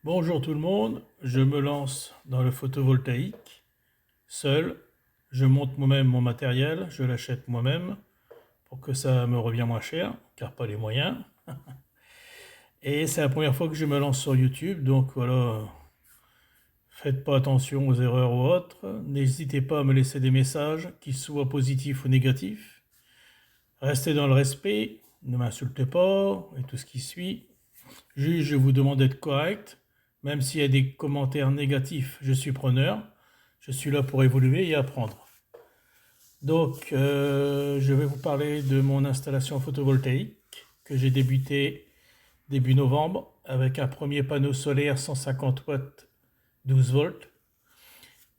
Bonjour tout le monde, je me lance dans le photovoltaïque, seul, je monte moi-même mon matériel, je l'achète moi-même pour que ça me revienne moins cher, car pas les moyens. Et c'est la première fois que je me lance sur YouTube, donc voilà, faites pas attention aux erreurs ou autres, n'hésitez pas à me laisser des messages, qu'ils soient positifs ou négatifs. Restez dans le respect, ne m'insultez pas et tout ce qui suit. Juste, je vous demande d'être correct. Même s'il y a des commentaires négatifs, je suis preneur. Je suis là pour évoluer et apprendre. Donc, je vais vous parler de mon installation photovoltaïque que j'ai débuté début novembre avec un premier panneau solaire 150 watts 12 volts.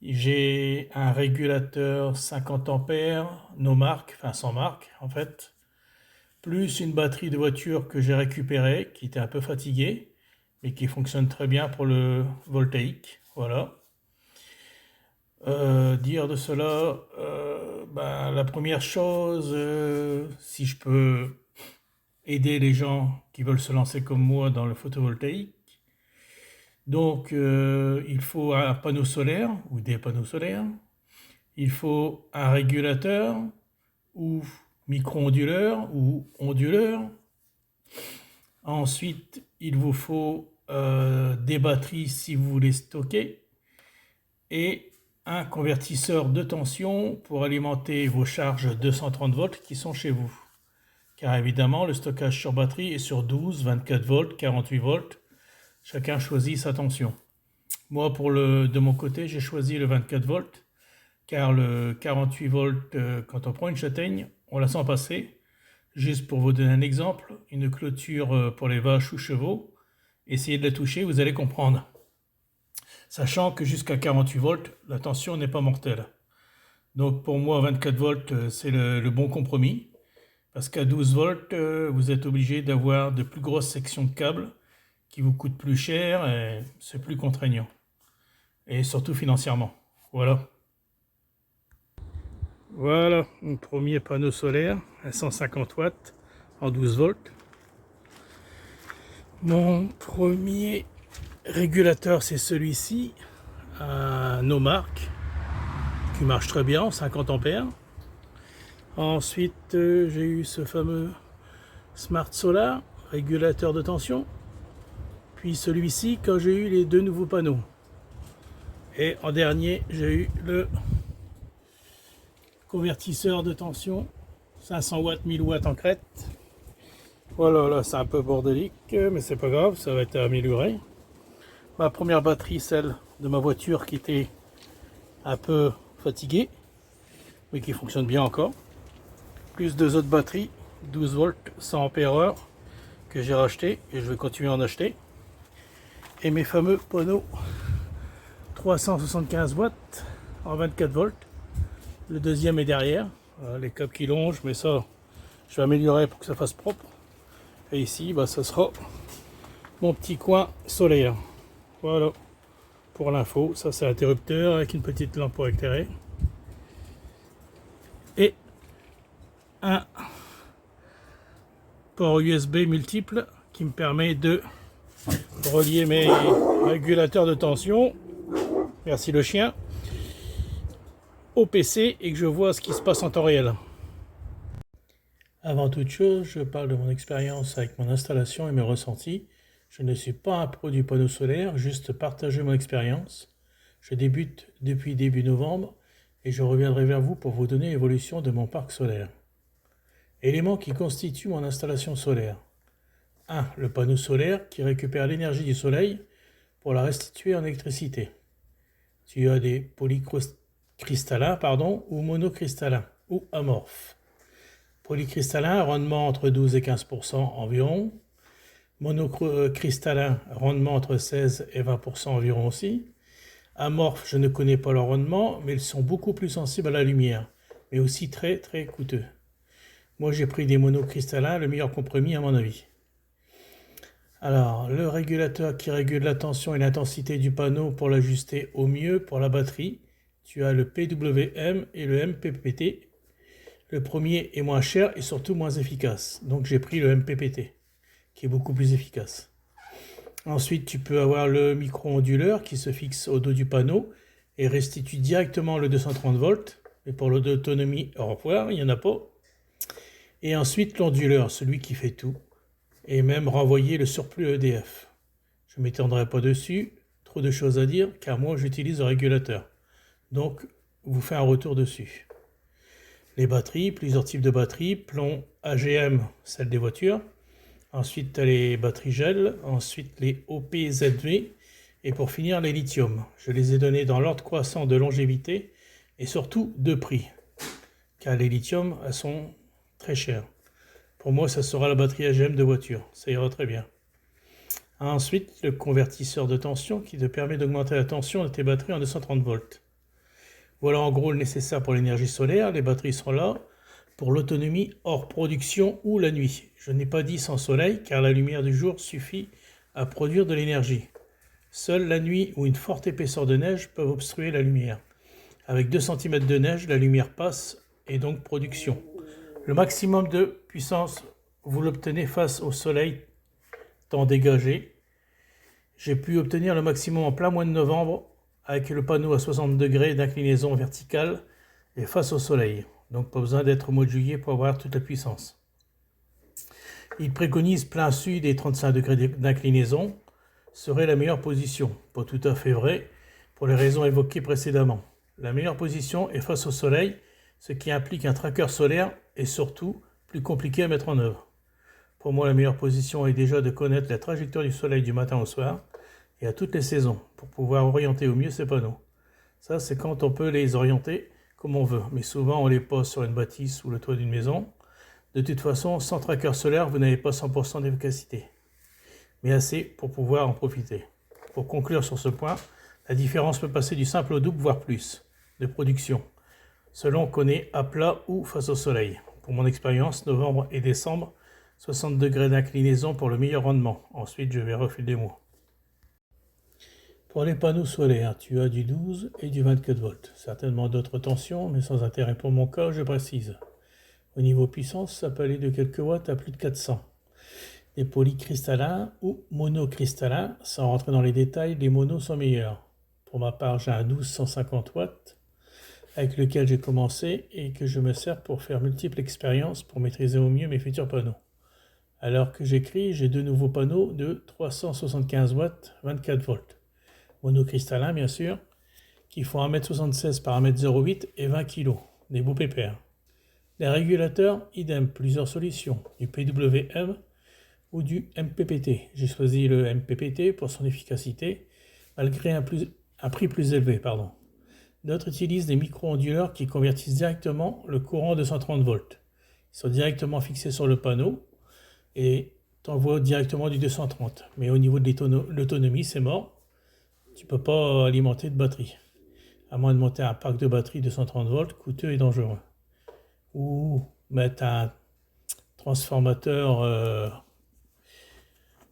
J'ai un régulateur 50 ampères, no marque, enfin sans marque en fait, plus une batterie de voiture que j'ai récupérée, qui était un peu fatiguée, mais qui fonctionne très bien pour le voltaïque. Voilà. Dire de cela, la première chose, si je peux aider les gens qui veulent se lancer comme moi dans le photovoltaïque, donc il faut un panneau solaire ou des panneaux solaires, il faut un régulateur ou micro-onduleur ou onduleur. Ensuite, il vous faut des batteries si vous voulez stocker et un convertisseur de tension pour alimenter vos charges 230 volts qui sont chez vous. Car évidemment, le stockage sur batterie est sur 12, 24 volts, 48 volts. Chacun choisit sa tension. Moi, de mon côté, j'ai choisi le 24 volts car le 48 volts, quand on prend une châtaigne, on la sent passer. Juste pour vous donner un exemple, une clôture pour les vaches ou chevaux, essayez de la toucher, vous allez comprendre. Sachant que jusqu'à 48 volts, la tension n'est pas mortelle. Donc pour moi, 24 volts, c'est le bon compromis. Parce qu'à 12 volts, vous êtes obligé d'avoir de plus grosses sections de câbles qui vous coûtent plus cher et c'est plus contraignant. Et surtout financièrement. Voilà. Voilà mon premier panneau solaire à 150 watts en 12 volts. Mon premier régulateur, c'est celui-ci, un no marque, qui marche très bien, 50 ampères. Ensuite, j'ai eu ce fameux Smart Solar, régulateur de tension. Puis celui-ci, quand j'ai eu les deux nouveaux panneaux. Et en dernier, j'ai eu le convertisseur de tension, 500 watts, 1000 watts en crête. Voilà, là c'est un peu bordélique, mais c'est pas grave, ça va être amélioré. Ma première batterie, celle de ma voiture qui était un peu fatiguée, mais qui fonctionne bien encore. Plus deux autres batteries, 12 volts, 100 ampères que j'ai racheté et je vais continuer à en acheter. Et mes fameux panneaux 375 watts en 24 volts. Le deuxième est derrière. Voilà, les câbles qui longent, mais ça, je vais améliorer pour que ça fasse propre. Et ici, ça sera mon petit coin solaire. Voilà, pour l'info, ça c'est l'interrupteur avec une petite lampe pour éclairer. Et un port USB multiple qui me permet de relier mes régulateurs de tension, merci le chien, au PC et que je vois ce qui se passe en temps réel. Avant toute chose, je parle de mon expérience avec mon installation et mes ressentis. Je ne suis pas un pro du panneau solaire, juste partager mon expérience. Je débute depuis début novembre et je reviendrai vers vous pour vous donner l'évolution de mon parc solaire. Éléments qui constituent mon installation solaire. 1. Le panneau solaire qui récupère l'énergie du soleil pour la restituer en électricité. Tu as des polycristallins ou monocristallins ou amorphes. Polycristallin, rendement entre 12 et 15% environ. Monocristallin, rendement entre 16 et 20% environ aussi. Amorphes, je ne connais pas leur rendement, mais ils sont beaucoup plus sensibles à la lumière, mais aussi très très coûteux. Moi j'ai pris des monocristallins, le meilleur compromis à mon avis. Alors, le régulateur qui régule la tension et l'intensité du panneau pour l'ajuster au mieux pour la batterie, tu as le PWM et le MPPT. Le premier est moins cher et surtout moins efficace. Donc j'ai pris le MPPT, qui est beaucoup plus efficace. Ensuite, tu peux avoir le micro-onduleur qui se fixe au dos du panneau et restitue directement le 230 volts. Mais pour l'autonomie, au revoir, il n'y en a pas. Et ensuite, l'onduleur, celui qui fait tout. Et même renvoyer le surplus EDF. Je ne m'étendrai pas dessus, trop de choses à dire, car moi j'utilise le régulateur. Donc, vous faites un retour dessus. Les batteries, plusieurs types de batteries, plomb AGM, celle des voitures. Ensuite, tu as les batteries gel, ensuite les OPZV, et pour finir, les lithium. Je les ai donnés dans l'ordre croissant de longévité et surtout de prix, car les lithium, elles sont très chères. Pour moi, ça sera la batterie AGM de voiture, ça ira très bien. Ensuite, le convertisseur de tension qui te permet d'augmenter la tension de tes batteries en 230 volts. Voilà en gros le nécessaire pour l'énergie solaire. Les batteries sont là pour l'autonomie hors production ou la nuit. Je n'ai pas dit sans soleil car la lumière du jour suffit à produire de l'énergie. Seule la nuit ou une forte épaisseur de neige peuvent obstruer la lumière. Avec 2 cm de neige, la lumière passe et donc production. Le maximum de puissance, vous l'obtenez face au soleil temps dégagé. J'ai pu obtenir le maximum en plein mois de novembre avec le panneau à 60 degrés d'inclinaison verticale et face au soleil. Donc pas besoin d'être au mois de juillet pour avoir toute la puissance. Il préconise plein sud et 35 degrés d'inclinaison serait la meilleure position. Pas tout à fait vrai pour les raisons évoquées précédemment. La meilleure position est face au soleil, ce qui implique un tracker solaire et surtout plus compliqué à mettre en œuvre. Pour moi, la meilleure position est déjà de connaître la trajectoire du soleil du matin au soir et à toutes les saisons pour pouvoir orienter au mieux ces panneaux. Ça, c'est quand on peut les orienter comme on veut, mais souvent on les pose sur une bâtisse ou le toit d'une maison. De toute façon, sans tracker solaire, vous n'avez pas 100% d'efficacité, mais assez pour pouvoir en profiter. Pour conclure sur ce point, la différence peut passer du simple au double, voire plus, de production, selon qu'on est à plat ou face au soleil. Pour mon expérience, novembre et décembre, 60 degrés d'inclinaison pour le meilleur rendement. Ensuite, je verrai au fil des mois. Pour les panneaux solaires, tu as du 12 et du 24 volts. Certainement d'autres tensions, mais sans intérêt pour mon cas, je précise. Au niveau puissance, ça peut aller de quelques watts à plus de 400. Les polycristallins ou monocristallins, sans rentrer dans les détails, les monos sont meilleurs. Pour ma part, j'ai un 1250 watts avec lequel j'ai commencé et que je me sers pour faire multiples expériences pour maîtriser au mieux mes futurs panneaux. Alors que j'écris, j'ai 2 nouveaux panneaux de 375 watts, 24 volts. Monocristallins, bien sûr, qui font 1m76 par 1m08 et 20 kg, des beaux pépères. Les régulateurs, idem, plusieurs solutions, du PWM ou du MPPT. J'ai choisi le MPPT pour son efficacité, malgré un prix plus élevé. D'autres utilisent des micro-onduleurs qui convertissent directement le courant de 130 volts. Ils sont directement fixés sur le panneau et t'envoient directement du 230. Mais au niveau de l'autonomie, c'est mort. Tu ne peux pas alimenter de batterie, à moins de monter un pack de batterie de 130 volts, coûteux et dangereux. Ou mettre un transformateur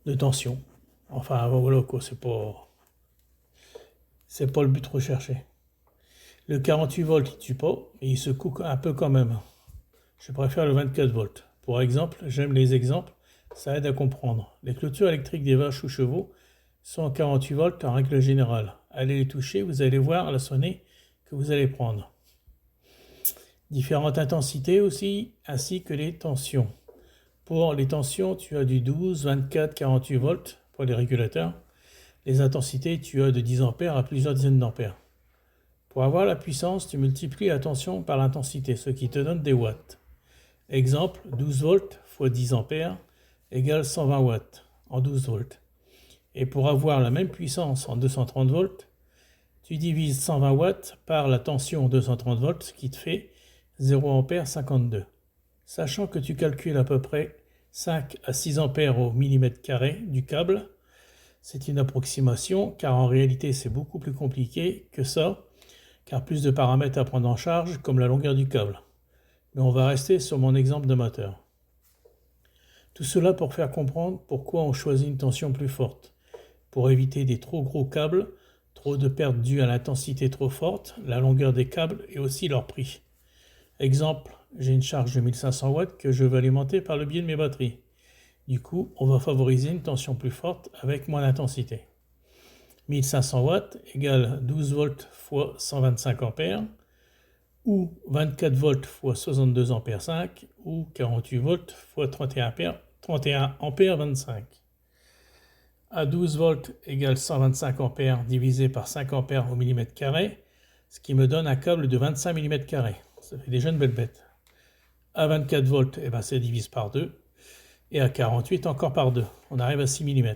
de tension. Enfin, voilà quoi, c'est pas le but recherché. Le 48 volts, il ne tue pas, mais il se coupe un peu quand même. Je préfère le 24 volts. Pour exemple, j'aime les exemples, ça aide à comprendre. Les clôtures électriques des vaches ou chevaux sont en 48 volts en règle générale. Allez les toucher, vous allez voir la sonnée que vous allez prendre. Différentes intensités aussi, ainsi que les tensions. Pour les tensions, tu as du 12, 24, 48 volts pour les régulateurs. Les intensités, tu as de 10 ampères à plusieurs dizaines d'ampères. Pour avoir la puissance, tu multiplies la tension par l'intensité, ce qui te donne des watts. Exemple, 12 volts x 10 ampères égale 120 watts en 12 volts. Et pour avoir la même puissance en 230 volts, tu divises 120 watts par la tension 230 volts, ce qui te fait 0 ampère 52. Sachant que tu calcules à peu près 5 à 6 ampères au millimètre carré du câble, c'est une approximation, car en réalité c'est beaucoup plus compliqué que ça, car plus de paramètres à prendre en charge, comme la longueur du câble. Mais on va rester sur mon exemple de moteur. Tout cela pour faire comprendre pourquoi on choisit une tension plus forte. Pour éviter des trop gros câbles, trop de pertes dues à l'intensité trop forte, la longueur des câbles et aussi leur prix. Exemple, j'ai une charge de 1500 watts que je veux alimenter par le biais de mes batteries. Du coup, on va favoriser une tension plus forte avec moins d'intensité. 1500 watts égale 12 volts fois 125 ampères, ou 24 volts fois 62 ampères 5, ou 48 volts fois 31 ampères 25. À 12 volts égale 125 ampères divisé par 5 ampères au millimètre carré, ce qui me donne un câble de 25 mm carrés. Ça fait déjà une belle bête. À 24 volts, eh ben, c'est divise par 2. Et à 48, encore par 2. On arrive à 6 mm.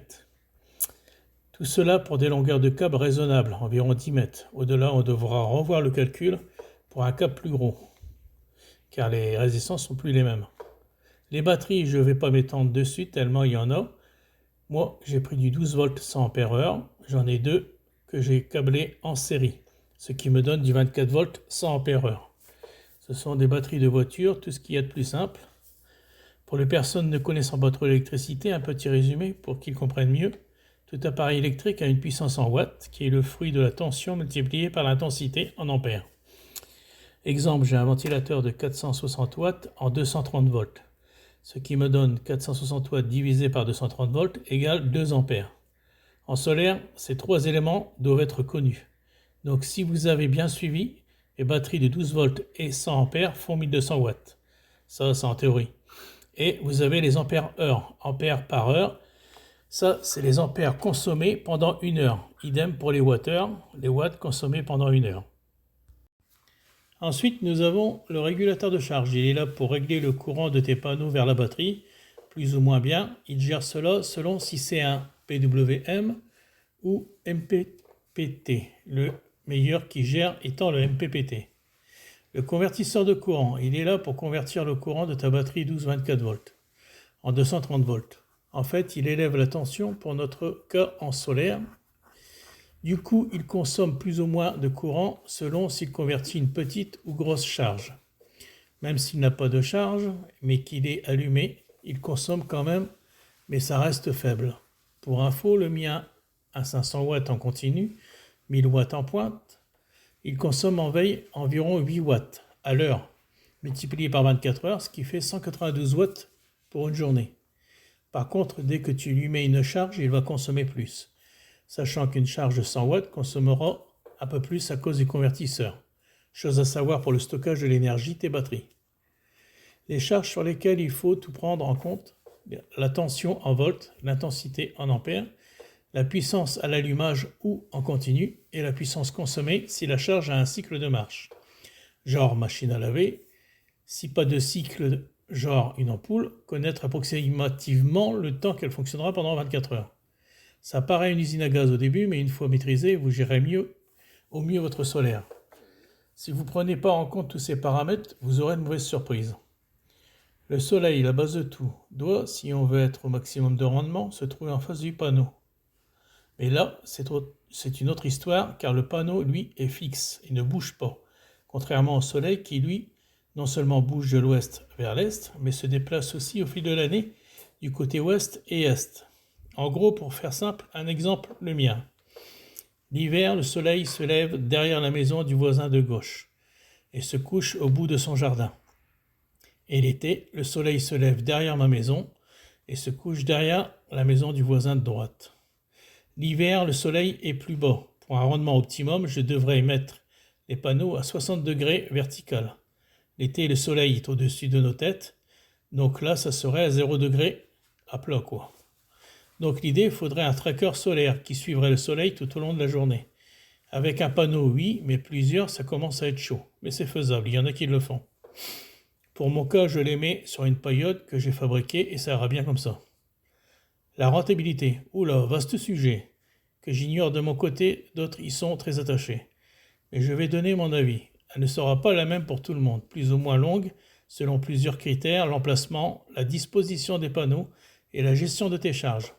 Tout cela pour des longueurs de câble raisonnables, environ 10 mètres. Au-delà, on devra revoir le calcul pour un câble plus gros, car les résistances sont plus les mêmes. Les batteries, je ne vais pas m'étendre dessus tellement il y en a. Moi, j'ai pris du 12 volts 100 ampères-heure. J'en ai deux que j'ai câblés en série, ce qui me donne du 24 volts 100 ampères-heure. Ce sont des batteries de voiture, tout ce qu'il y a de plus simple. Pour les personnes ne connaissant pas trop l'électricité, un petit résumé pour qu'ils comprennent mieux. Tout appareil électrique a une puissance en watts, qui est le fruit de la tension multipliée par l'intensité en ampères. Exemple, j'ai un ventilateur de 460 watts en 230 volts, ce qui me donne 460 watts divisé par 230 volts égale 2 ampères. En solaire, ces trois éléments doivent être connus. Donc si vous avez bien suivi, les batteries de 12 volts et 100 ampères font 1200 watts. Ça, c'est en théorie. Et vous avez les ampères-heure, ampères par heure. Ça, c'est les ampères consommés pendant une heure. Idem pour les watts-heure, les watts consommés pendant une heure. Ensuite, nous avons le régulateur de charge. Il est là pour régler le courant de tes panneaux vers la batterie, plus ou moins bien. Il gère cela selon si c'est un PWM ou MPPT, le meilleur qui gère étant le MPPT. Le convertisseur de courant, il est là pour convertir le courant de ta batterie 12-24 volts en 230 volts. En fait, il élève la tension pour notre cas en solaire. Du coup, il consomme plus ou moins de courant selon s'il convertit une petite ou grosse charge. Même s'il n'a pas de charge, mais qu'il est allumé, il consomme quand même, mais ça reste faible. Pour info, le mien à 500 watts en continu, 1000 watts en pointe, il consomme en veille environ 8 watts à l'heure, multiplié par 24 heures, ce qui fait 192 watts pour une journée. Par contre, dès que tu lui mets une charge, il va consommer plus, sachant qu'une charge de 100 watts consommera un peu plus à cause du convertisseur. Chose à savoir pour le stockage de l'énergie, tes batteries. Les charges sur lesquelles il faut tout prendre en compte, la tension en volts, l'intensité en ampères, la puissance à l'allumage ou en continu, et la puissance consommée si la charge a un cycle de marche. Genre machine à laver, si pas de cycle, genre une ampoule, connaître approximativement le temps qu'elle fonctionnera pendant 24 heures. Ça paraît une usine à gaz au début, mais une fois maîtrisé, vous gérez au mieux votre solaire. Si vous ne prenez pas en compte tous ces paramètres, vous aurez de mauvaises surprises. Le soleil, la base de tout, doit, si on veut être au maximum de rendement, se trouver en face du panneau. Mais là, c'est une autre histoire, car le panneau, lui, est fixe et ne bouge pas, contrairement au soleil qui, lui, non seulement bouge de l'ouest vers l'est, mais se déplace aussi au fil de l'année du côté ouest et est. En gros, pour faire simple, un exemple, le mien. L'hiver, le soleil se lève derrière la maison du voisin de gauche et se couche au bout de son jardin. Et l'été, le soleil se lève derrière ma maison et se couche derrière la maison du voisin de droite. L'hiver, le soleil est plus bas. Pour un rendement optimum, je devrais mettre les panneaux à 60 degrés vertical. L'été, le soleil est au-dessus de nos têtes. Donc là, ça serait à 0 degré à plat, quoi. Donc l'idée, il faudrait un tracker solaire qui suivrait le soleil tout au long de la journée. Avec un panneau, oui, mais plusieurs, ça commence à être chaud. Mais c'est faisable, il y en a qui le font. Pour mon cas, je les mets sur une paillote que j'ai fabriquée et ça ira bien comme ça. La rentabilité, oula, vaste sujet, que j'ignore de mon côté, d'autres y sont très attachés. Mais je vais donner mon avis. Elle ne sera pas la même pour tout le monde, plus ou moins longue, selon plusieurs critères, l'emplacement, la disposition des panneaux et la gestion de tes charges.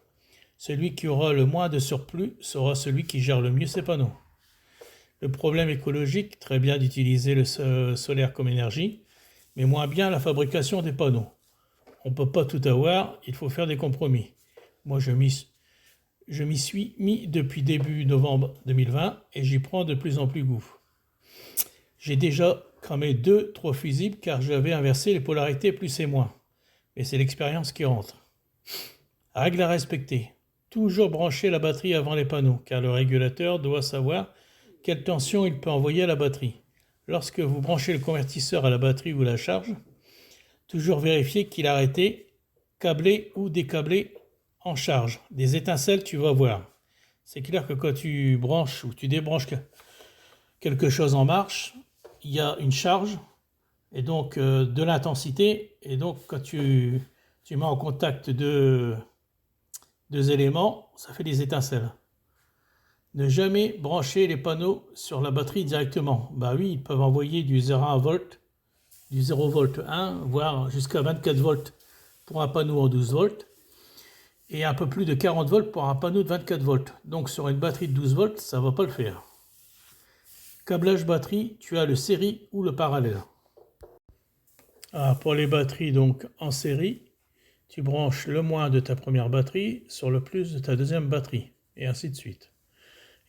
Celui qui aura le moins de surplus sera celui qui gère le mieux ses panneaux. Le problème écologique, très bien d'utiliser le solaire comme énergie, mais moins bien la fabrication des panneaux. On ne peut pas tout avoir, il faut faire des compromis. Moi, je m'y suis mis depuis début novembre 2020 et j'y prends de plus en plus goût. J'ai déjà cramé 2-3 fusibles car j'avais inversé les polarités plus et moins. Mais c'est l'expérience qui rentre. Règle à respecter. Toujours brancher la batterie avant les panneaux, car le régulateur doit savoir quelle tension il peut envoyer à la batterie. Lorsque vous branchez le convertisseur à la batterie ou la charge, toujours vérifier qu'il a arrêté, câblé ou décâblé en charge. Des étincelles, tu vas voir. C'est clair que quand tu branches ou tu débranches quelque chose en marche, il y a une charge et donc de l'intensité. Et donc quand tu mets en contact deux éléments, ça fait des étincelles. Ne jamais brancher les panneaux sur la batterie directement. Bah oui, ils peuvent envoyer du 0 à 1 volt, du 0 volt 1, voire jusqu'à 24 volts pour un panneau en 12 volts, et un peu plus de 40 volts pour un panneau de 24 volts. Donc sur une batterie de 12 volts, ça ne va pas le faire. Câblage batterie, tu as le série ou le parallèle. Pour les batteries donc en série, tu branches le moins de ta première batterie sur le plus de ta deuxième batterie, et ainsi de suite.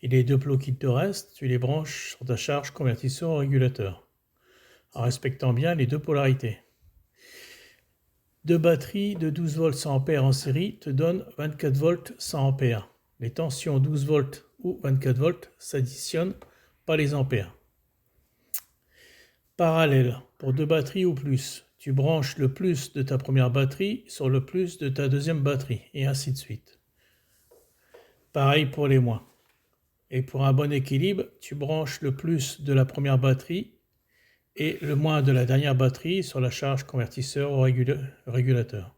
Et les deux plots qui te restent, tu les branches sur ta charge convertisseur au régulateur, en respectant bien les deux polarités. Deux batteries de 12 volts 100 ampères en série te donnent 24 volts 100 ampères. Les tensions 12 volts ou 24 volts s'additionnent, pas les ampères. Parallèle, pour deux batteries ou plus, tu branches le plus de ta première batterie sur le plus de ta deuxième batterie, et ainsi de suite. Pareil pour les moins. Et pour un bon équilibre, tu branches le plus de la première batterie et le moins de la dernière batterie sur la charge convertisseur au régulateur.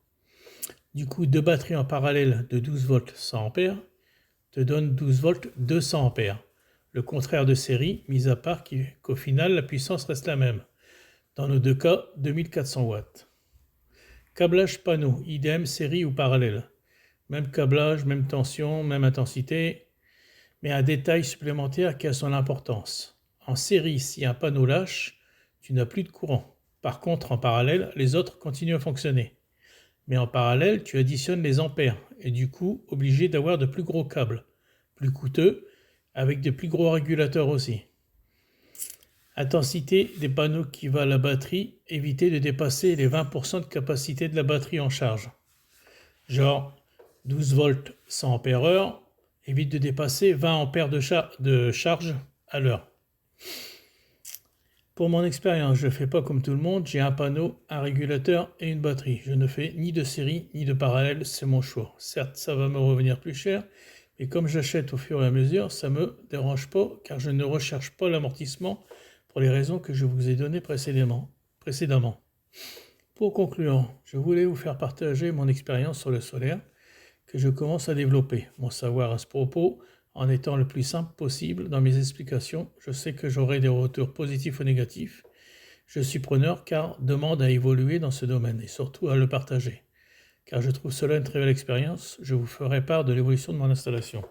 Du coup, deux batteries en parallèle de 12 volts 100 ampères te donnent 12 volts 200 ampères. Le contraire de série, mis à part qu'au final, la puissance reste la même. Dans nos deux cas, 2400 watts. Câblage panneau, idem, série ou parallèle. Même câblage, même tension, même intensité, mais un détail supplémentaire qui a son importance. En série, si un panneau lâche, tu n'as plus de courant. Par contre, en parallèle, les autres continuent à fonctionner. Mais en parallèle, tu additionnes les ampères et du coup, obligé d'avoir de plus gros câbles, plus coûteux, avec de plus gros régulateurs aussi. Intensité des panneaux qui va à la batterie, évitez de dépasser les 20% de capacité de la batterie en charge. Genre 12 volts 100 ampères heure, évite de dépasser 20 ampères de charge à l'heure. Pour mon expérience, je ne fais pas comme tout le monde, j'ai un panneau, un régulateur et une batterie. Je ne fais ni de série ni de parallèle, c'est mon choix. Certes, ça va me revenir plus cher, mais comme j'achète au fur et à mesure, ça ne me dérange pas car je ne recherche pas l'amortissement pour les raisons que je vous ai données précédemment. Pour conclure, je voulais vous faire partager mon expérience sur le solaire que je commence à développer. Mon savoir à ce propos, en étant le plus simple possible dans mes explications, je sais que j'aurai des retours positifs ou négatifs. Je suis preneur car demande à évoluer dans ce domaine et surtout à le partager. Car je trouve cela une très belle expérience, je vous ferai part de l'évolution de mon installation.